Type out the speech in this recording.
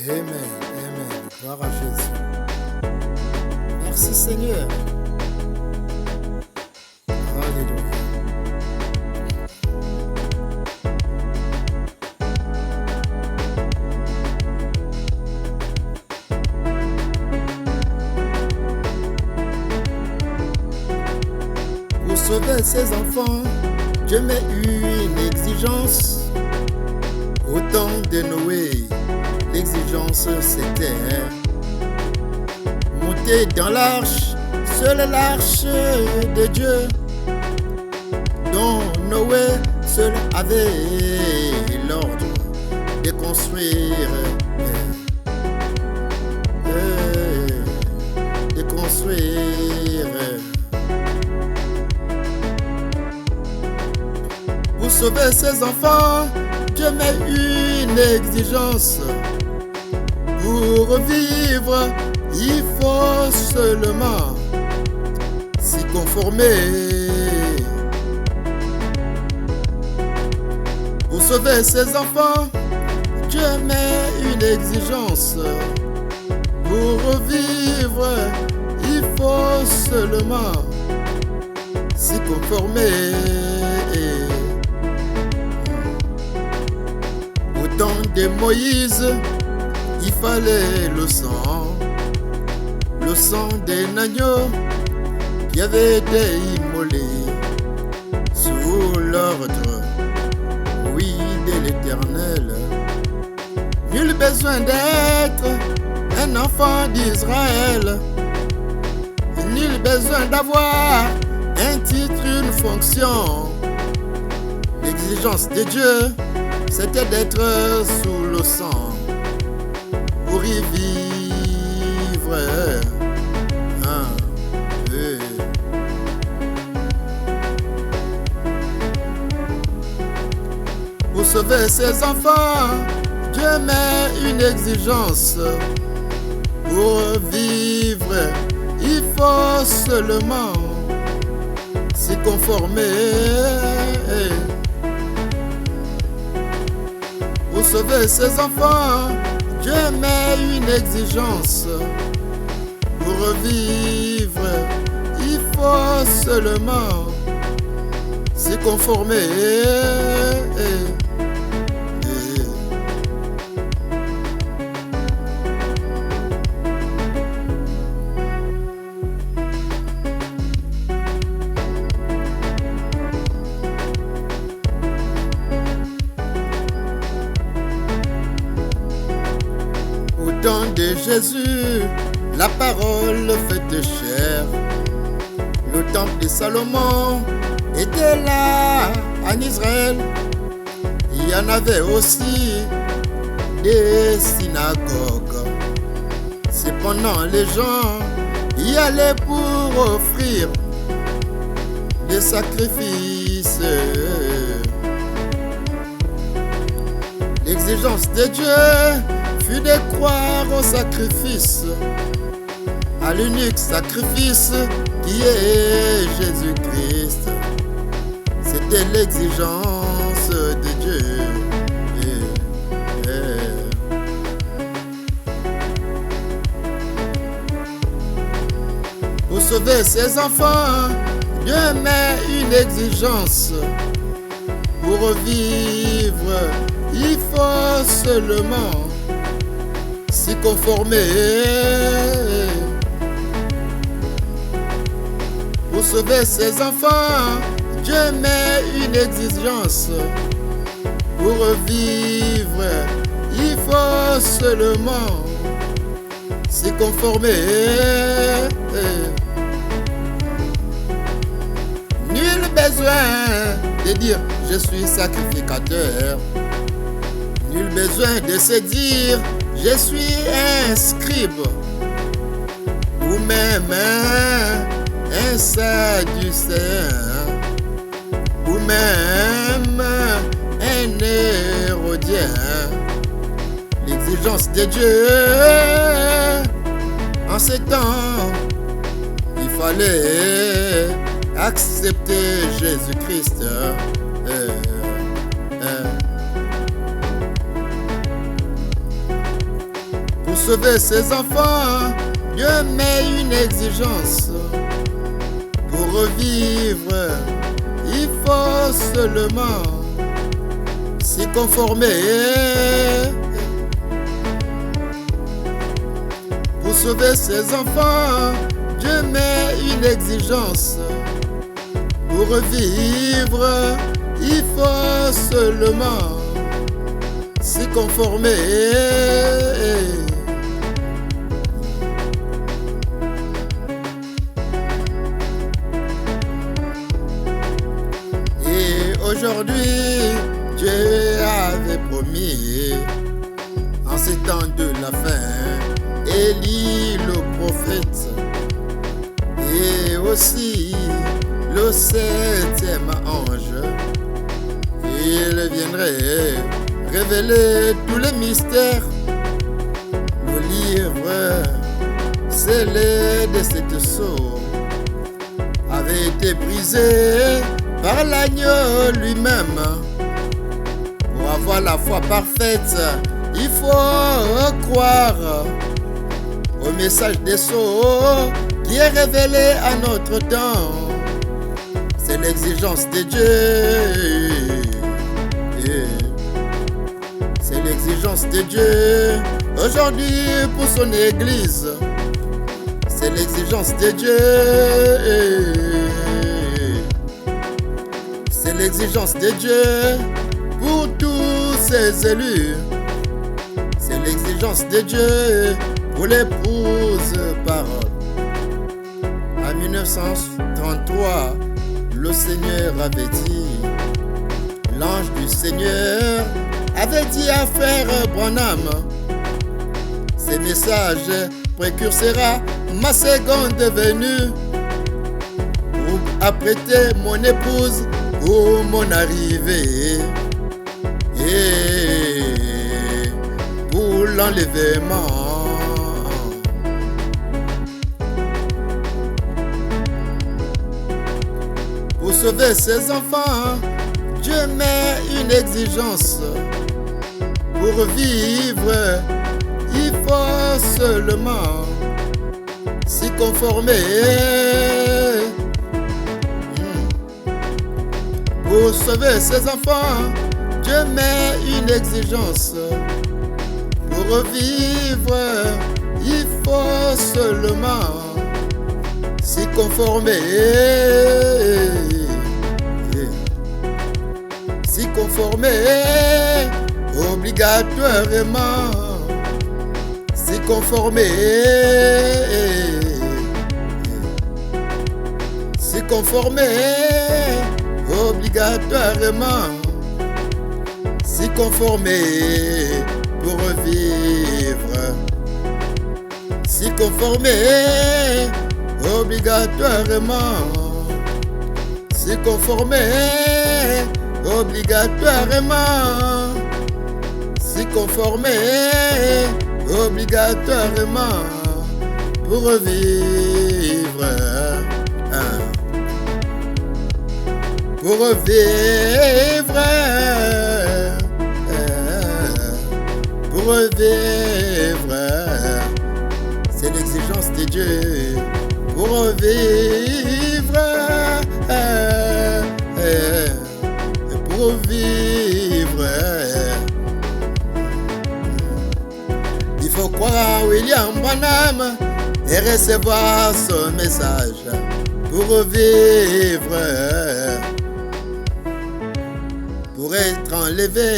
Amen, Amen. Gloire à Jésus. Merci Seigneur. Alléluia. Pour sauver ses enfants, Dieu met une exigence. Au temps de Noé, l'exigence c'était monter dans l'arche, seule l'arche de Dieu, dont Noé seul avait l'ordre de construire, Pour sauver ses enfants, Dieu met une exigence. Pour vivre, il faut seulement s'y conformer. Pour sauver ses enfants, Dieu met une exigence. Pour vivre, il faut seulement s'y conformer. Au temps de Moïse, il fallait le sang d'un agneau qui avait été immolé sous l'ordre, oui, de l'Éternel. Nul besoin d'être un enfant d'Israël, nul besoin d'avoir un titre, une fonction. L'exigence de Dieu, c'était d'être sous le sang pour y vivre. Pour sauver ses enfants, Dieu met une exigence. Pour vivre, il faut seulement s'y conformer. Pour sauver ses enfants, Dieu met une exigence. Pour vivre, il faut seulement s'y conformer. Au temps de Jésus, la parole faite chair, le temple de Salomon était là en Israël. Il y en avait aussi des synagogues. Cependant, les gens y allaient pour offrir des sacrifices. L'exigence de Dieu fut de croire au sacrifice, à l'unique sacrifice qui est Jésus-Christ. C'était l'exigence de Dieu. Pour sauver ses enfants, Dieu met une exigence. Pour vivre, il faut seulement s'y conformer. Pour sauver ses enfants, Dieu met une exigence. Pour vivre, il faut seulement s'y conformer. Nul besoin de dire je suis sacrificateur. Nul besoin de se dire je suis un scribe ou même un sadducéen ou même un hérodien. L'exigence de Dieu en ces temps, il fallait accepter Jésus-Christ. sauver ses enfants, Dieu met une exigence. Pour revivre, il faut seulement s'y conformer. Pour sauver ses enfants, Dieu met une exigence. Pour revivre, il faut seulement s'y conformer. Et aujourd'hui, Dieu avait promis, en ces temps de la fin, Élie le prophète, et aussi le 7e ange. Il viendrait révéler tous les mystères. Le livre scellé de cette sceau avait été brisé par l'agneau lui-même. Pour avoir la foi parfaite, il faut croire au message des sceaux qui est révélé à notre temps. C'est l'exigence de Dieu. C'est l'exigence de Dieu aujourd'hui pour son église. C'est l'exigence de Dieu. C'est l'exigence de Dieu pour tous ses élus. C'est l'exigence de Dieu pour l'épouse parole. En 1933, le Seigneur avait dit, l'ange du Seigneur avait dit à frère Branham, ce message précursera ma seconde venue pour apprêter mon épouse pour mon arrivée et pour l'enlèvement. Pour sauver ses enfants, Dieu met une exigence. Pour vivre, il faut seulement s'y conformer. Pour sauver ses enfants, Dieu met une exigence. Pour vivre, il faut seulement s'y conformer. S'y conformer obligatoirement. S'y conformer. S'y conformer obligatoirement. S'y conformer pour vivre. S'y conformer obligatoirement. S'y conformer obligatoirement. S'y conformer obligatoirement pour vivre. Pour vivre. Pour vivre. C'est l'exigence de Dieu. Pour vivre. Pour vivre. Il faut croire à William Branham et recevoir son message pour vivre, pour être enlevé.